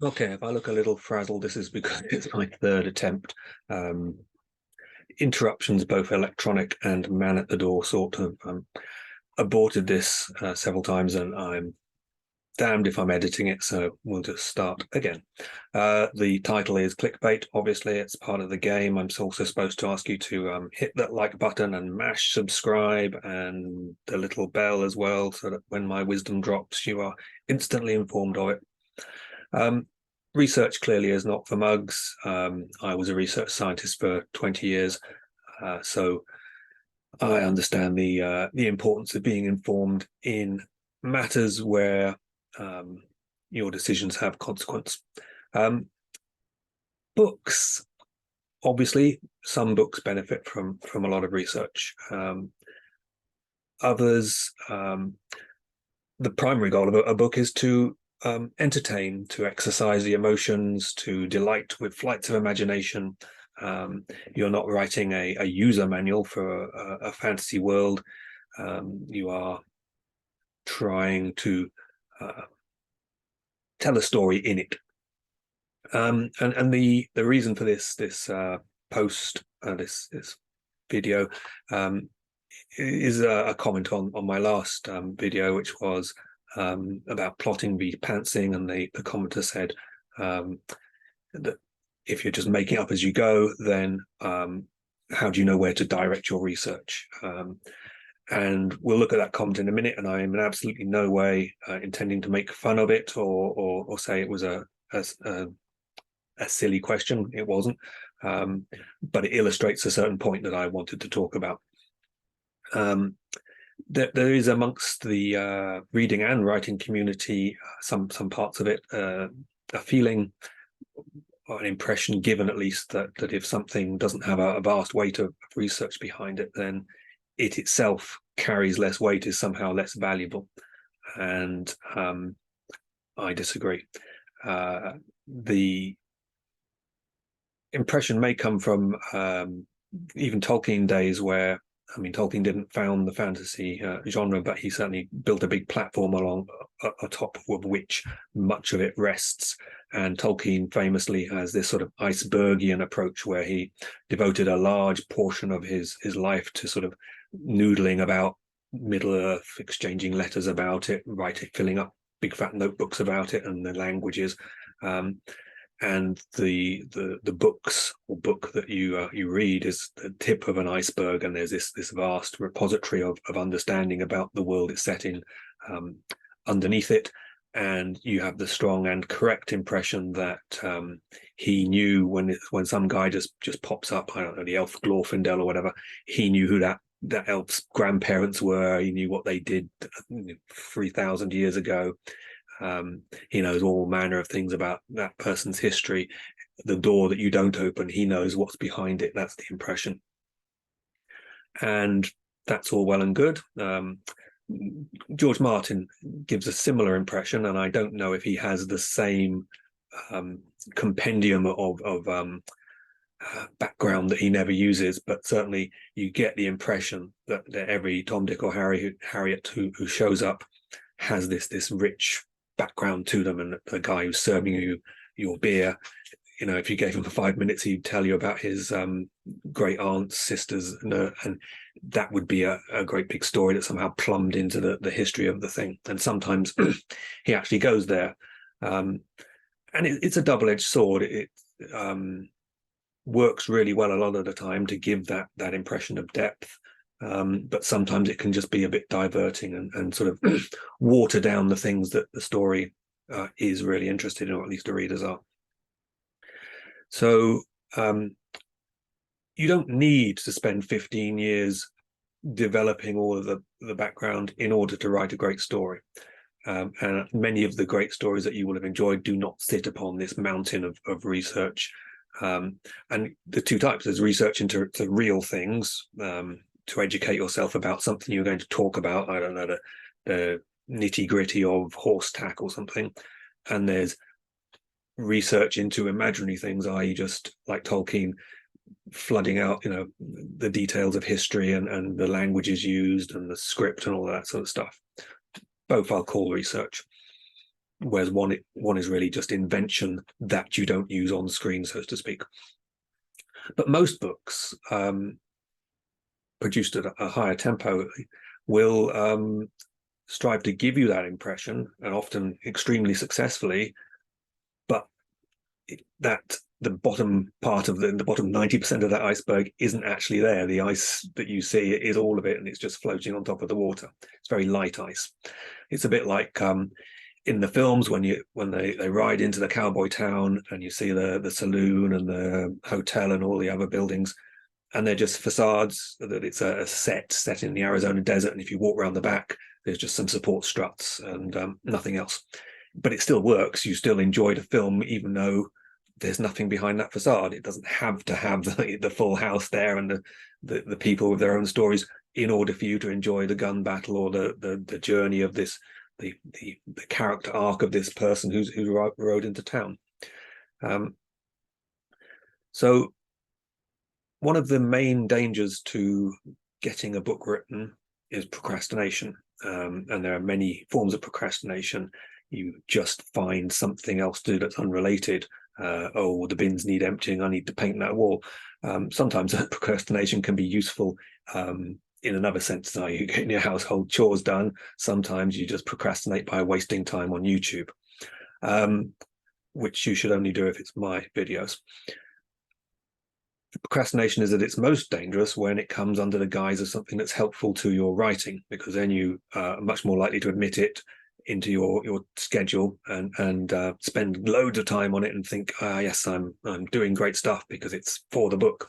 Okay, if I look a little frazzled, this is because it's my third attempt. Um, Interruptions, both electronic and man at the door, sort of aborted this several times, and I'm damned if I'm editing it, so we'll just start again. The title is clickbait. Obviously, it's part of the game. I'm also supposed to ask you to hit that like button and mash subscribe and the little bell as well, so that when my wisdom drops, you are instantly informed of it. Um, Research clearly is not for mugs. I was a research scientist for 20 years, so I understand the importance of being informed in matters where um, your decisions have consequence. Um, Books, obviously, some books benefit from a lot of research. Others, the primary goal of a book is to entertain, to exercise the emotions, to delight with flights of imagination. You're not writing a user manual for a fantasy world. You are trying to uh, tell a story in it. And the reason for this post, this video, is a comment on my last video, which was about plotting v pantsing, and the commenter said that if you're just making up as you go, then how do you know where to direct your research? And we'll look at that comment in a minute, and I am in absolutely no way intending to make fun of it or say it was a silly question. It wasn't, but it illustrates a certain point that I wanted to talk about. There is amongst the reading and writing community some parts of it a feeling or an impression given, at least, that if something doesn't have a vast weight of research behind it, then it itself carries less weight, is somehow less valuable. And I disagree. The impression may come from even Tolkien days, where, I mean, Tolkien didn't found the fantasy genre, but he certainly built a big platform along atop of which much of it rests. And Tolkien famously has this sort of icebergian approach, where he devoted a large portion of his life to sort of noodling about Middle Earth, exchanging letters about it, writing, filling up big fat notebooks about it and the languages. And the books or book that you read is the tip of an iceberg, and there's this vast repository of understanding about the world it's set in underneath it. And you have the strong and correct impression that he knew when some guy just pops up, I don't know, the elf Glorfindel or whatever, he knew who that elf's grandparents were. He knew what they did 3,000 years ago. He knows all manner of things about that person's history. The door that you don't open, he knows what's behind it. That's the impression. And that's all well and good. George Martin gives a similar impression, and I don't know if he has the same compendium of background that he never uses, but certainly you get the impression that every Tom, Dick, or Harriet who shows up has this rich background to them. And the guy who's serving you your beer, if you gave him 5 minutes, he'd tell you about his great aunts, sisters, and that would be a great big story that somehow plumbed into the history of the thing. And sometimes he actually goes there, and it's a double-edged sword. It works really well a lot of the time to give that impression of depth, but sometimes it can just be a bit diverting and sort of water down the things that the story is really interested in, or at least the readers are. So you don't need to spend 15 years developing all of the background in order to write a great story. And many of the great stories that you will have enjoyed do not sit upon this mountain of research. And the two types: there's research into real things, to educate yourself about something you're going to talk about. I don't know, the nitty gritty of horse tack or something. And there's research into imaginary things, i.e. just like Tolkien, flooding out, the details of history and the languages used and the script and all that sort of stuff. Both I'll call research. whereas one is really just invention that you don't use on screen, so to speak. But most books produced at a higher tempo will strive to give you that impression, and often extremely successfully, but that the bottom part of the bottom 90% of that iceberg isn't actually there. The ice that you see is all of it, and it's just floating on top of the water. It's very light ice. It's a bit like in the films when they ride into the cowboy town and you see the saloon and the hotel and all the other buildings, and they're just facades, that it's a set in the Arizona desert, and if you walk around the back, there's just some support struts and nothing else. But it still works. You still enjoy the film, even though there's nothing behind that facade. It doesn't have to have the full house there and the people with their own stories in order for you to enjoy the gun battle or the journey of this, the character arc of this person who's rode into town. So one of the main dangers to getting a book written is procrastination. And there are many forms of procrastination. You just find something else to do that's unrelated. Oh, the bins need emptying, I need to paint that wall. Sometimes procrastination can be useful in another sense. So you getting your household chores done. Sometimes you just procrastinate by wasting time on YouTube, which you should only do if it's my videos. Procrastination is at its most dangerous when it comes under the guise of something that's helpful to your writing, because then you are much more likely to admit it into your schedule and spend loads of time on it and think, yes, I'm doing great stuff because it's for the book.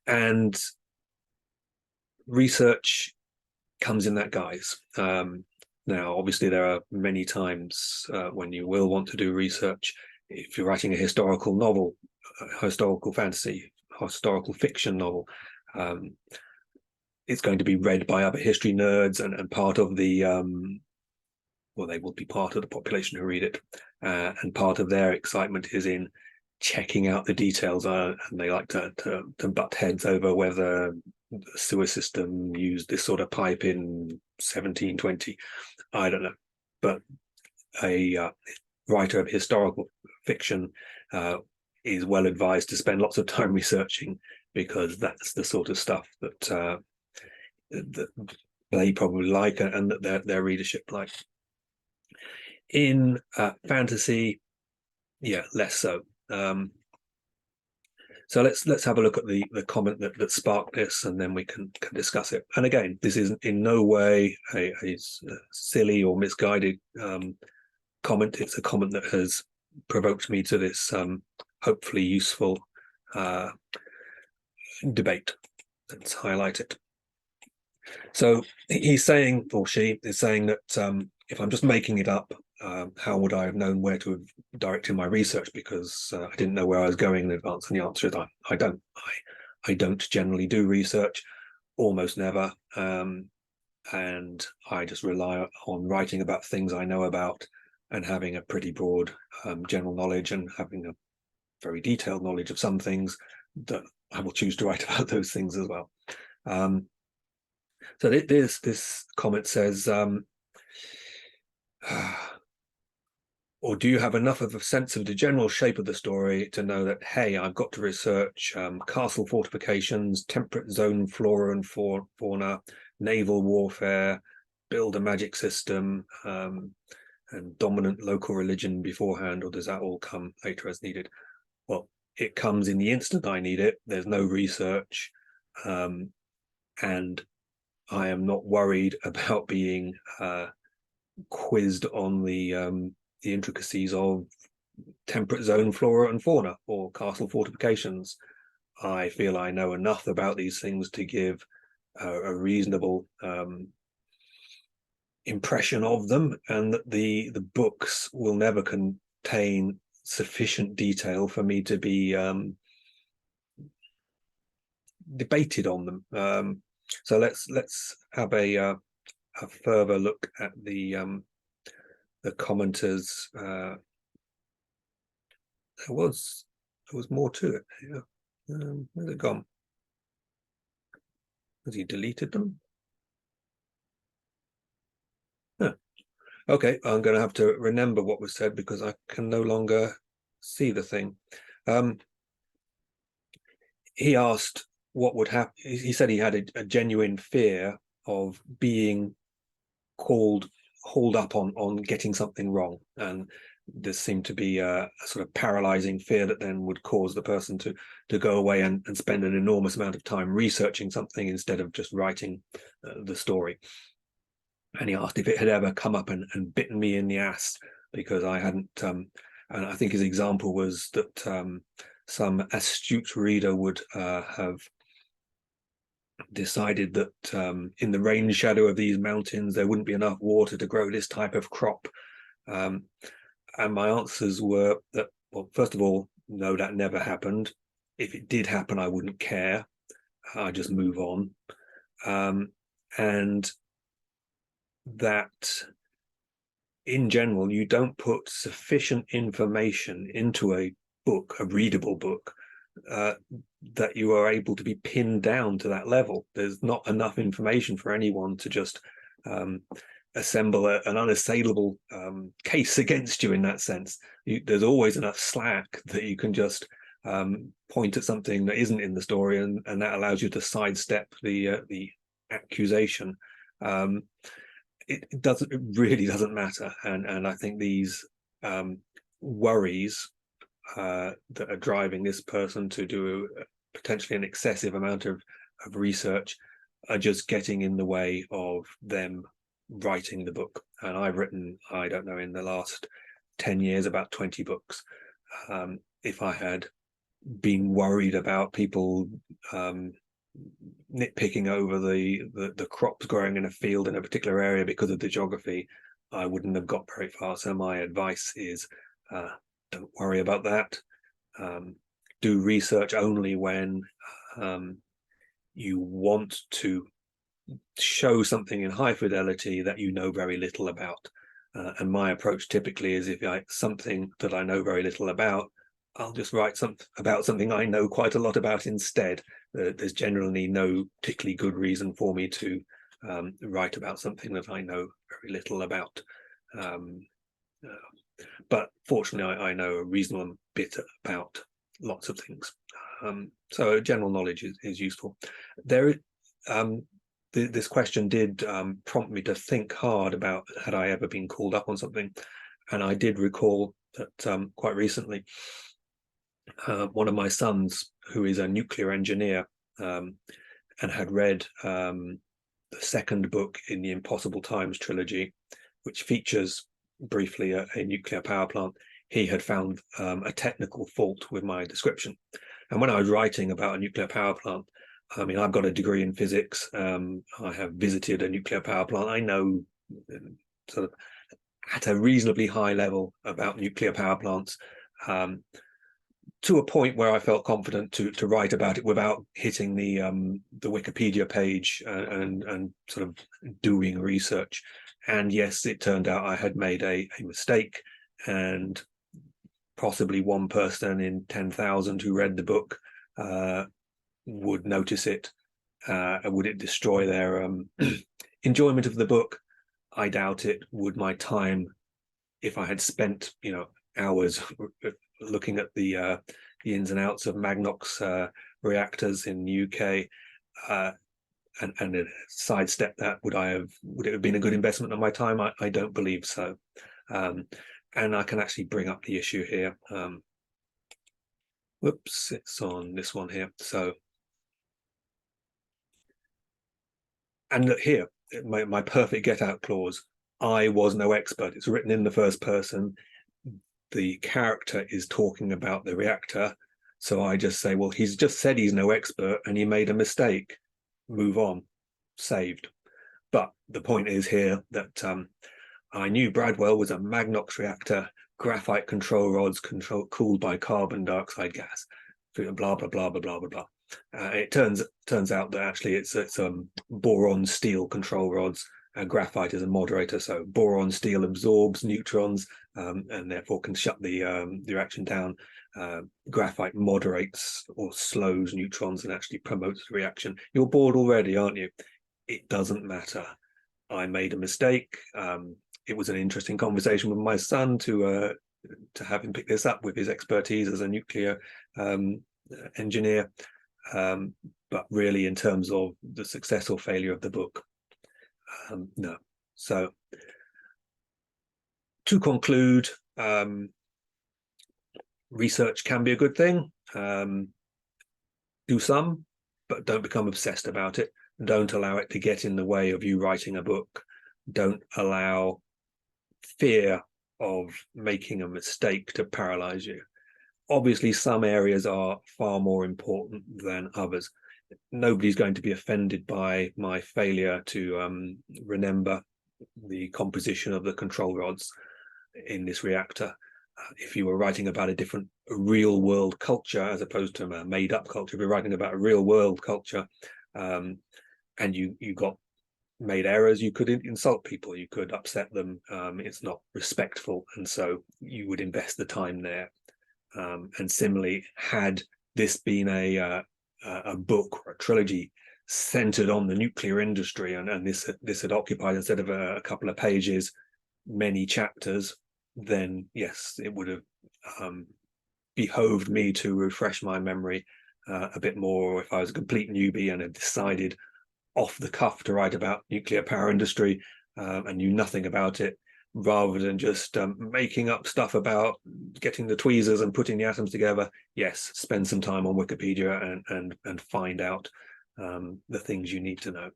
And research comes in that guise. Now, obviously, there are many times when you will want to do research. If you're writing a historical novel, historical fantasy, historical fiction novel, it's going to be read by other history nerds and part of the, well, they will be part of the population who read it. And part of their excitement is in checking out the details, and they like to butt heads over whether the sewer system used this sort of pipe in 1720. I don't know. But a writer of historical fiction is well advised to spend lots of time researching, because that's the sort of stuff that they probably like and that their readership like. In fantasy, yeah, less so. So let's have a look at the comment that sparked this, and then we can discuss it. And again, this is in no way a silly or misguided comment. It's a comment that has provoked me to this hopefully useful debate. Let's highlight it. So he's saying, or she is saying, that if I'm just making it up, how would I have known where to have directed my research? Because I didn't know where I was going in advance. And the answer is I don't. I don't generally do research, almost never. And I just rely on writing about things I know about and having a pretty broad general knowledge, and having a very detailed knowledge of some things that I will choose to write about those things as well. So this comment says, or do you have enough of a sense of the general shape of the story to know that, hey, I've got to research castle fortifications, temperate zone flora and fauna, naval warfare, build a magic system, and dominant local religion beforehand, or does that all come later as needed? Well, it comes in the instant I need it. There's no research, and I am not worried about being quizzed on the intricacies of temperate zone flora and fauna or castle fortifications. I feel I know enough about these things to give a reasonable impression of them, and that the books will never contain sufficient detail for me to be debated on them. So let's have a further look at the commenters. There was more to it. Yeah. Where's it gone? Has he deleted them? Huh. Okay, I'm going to have to remember what was said because I can no longer see the thing. He asked what would happen. He said he had a genuine fear of being hauled up on getting something wrong, and there seemed to be a sort of paralyzing fear that then would cause the person to go away and spend an enormous amount of time researching something instead of just writing the story. And he asked if it had ever come up and bitten me in the ass because I hadn't. And I think his example was that some astute reader would have decided that in the rain shadow of these mountains there wouldn't be enough water to grow this type of crop. And my answers were that, well, first of all, no, that never happened. If it did happen, I wouldn't care. I just move on. And that in general, you don't put sufficient information into a book, a readable book, that you are able to be pinned down to that level. There's not enough information for anyone to just assemble an unassailable case against you in that sense. There's always enough slack that you can just point at something that isn't in the story, and that allows you to sidestep the accusation. It really doesn't matter, and I think these worries that are driving this person to do potentially an excessive amount of research are just getting in the way of them writing the book. And I've written, I don't know, in the last 10 years about 20 books. If I had been worried about people nitpicking over the crops growing in a field in a particular area because of the geography, I wouldn't have got very far. So my advice is don't worry about that. Do research only when you want to show something in high fidelity that you know very little about. And my approach typically is, if something that I know very little about, I'll just write about something I know quite a lot about instead. There's generally no particularly good reason for me to write about something that I know very little about. But fortunately, I know a reasonable bit about lots of things. So general knowledge is useful. This question did prompt me to think hard about, had I ever been called up on something? And I did recall that quite recently, one of my sons, who is a nuclear engineer, and had read the second book in the Impossible Times trilogy, which features briefly a nuclear power plant, he had found a technical fault with my description. And when I was writing about a nuclear power plant, I mean, I've got a degree in physics. I have visited a nuclear power plant. I know sort of at a reasonably high level about nuclear power plants, to a point where I felt confident to write about it without hitting the Wikipedia page and sort of doing research. And yes, it turned out I had made a mistake, and possibly one person in 10,000 who read the book would notice it. Would it destroy their enjoyment of the book? I doubt it. Would my time, if I had spent hours looking at the ins and outs of Magnox reactors in the UK, and sidestep that, would it have been a good investment of my time? I don't believe so. And I can actually bring up the issue here. Whoops, it's on this one here. So, and look here, my perfect get out clause. I was no expert. It's written in the first person. The character is talking about the reactor. So I just say, well, he's just said he's no expert and he made a mistake. Move on. Saved. But the point is here that I knew Bradwell was a Magnox reactor, graphite control rods cooled by carbon dioxide gas, blah, blah, blah, blah, blah, blah. It turns out that actually it's boron steel control rods. Graphite is a moderator, so boron steel absorbs neutrons and therefore can shut the reaction down. Graphite moderates or slows neutrons and actually promotes the reaction. You're bored already, aren't you? It doesn't matter. I made a mistake. it was an interesting conversation with my son to have him pick this up with his expertise as a nuclear engineer. But really, in terms of the success or failure of the book, no. So to conclude, research can be a good thing. Do some, but don't become obsessed about it. Don't allow it to get in the way of you writing a book. Don't allow fear of making a mistake to paralyze you. Obviously, some areas are far more important than others. Nobody's going to be offended by my failure to remember the composition of the control rods in this reactor. If you were writing about a different real world culture as opposed to a made up culture, if you're writing about a real world culture, and you got made errors, you could insult people, you could upset them. It's not respectful, and so you would invest the time there. And similarly, had this been a book or a trilogy centered on the nuclear industry, and this had occupied, instead of a couple of pages, many chapters, then yes, it would have behoved me to refresh my memory a bit more. If I was a complete newbie and had decided off the cuff to write about nuclear power industry and knew nothing about it, rather than just making up stuff about getting the tweezers and putting the atoms together, yes, spend some time on Wikipedia and find out the things you need to know.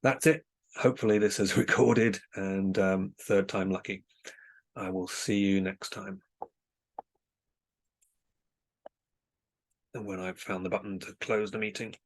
That's it. Hopefully this is recorded, and third time lucky. I will see you next time. And when I've found the button to close the meeting.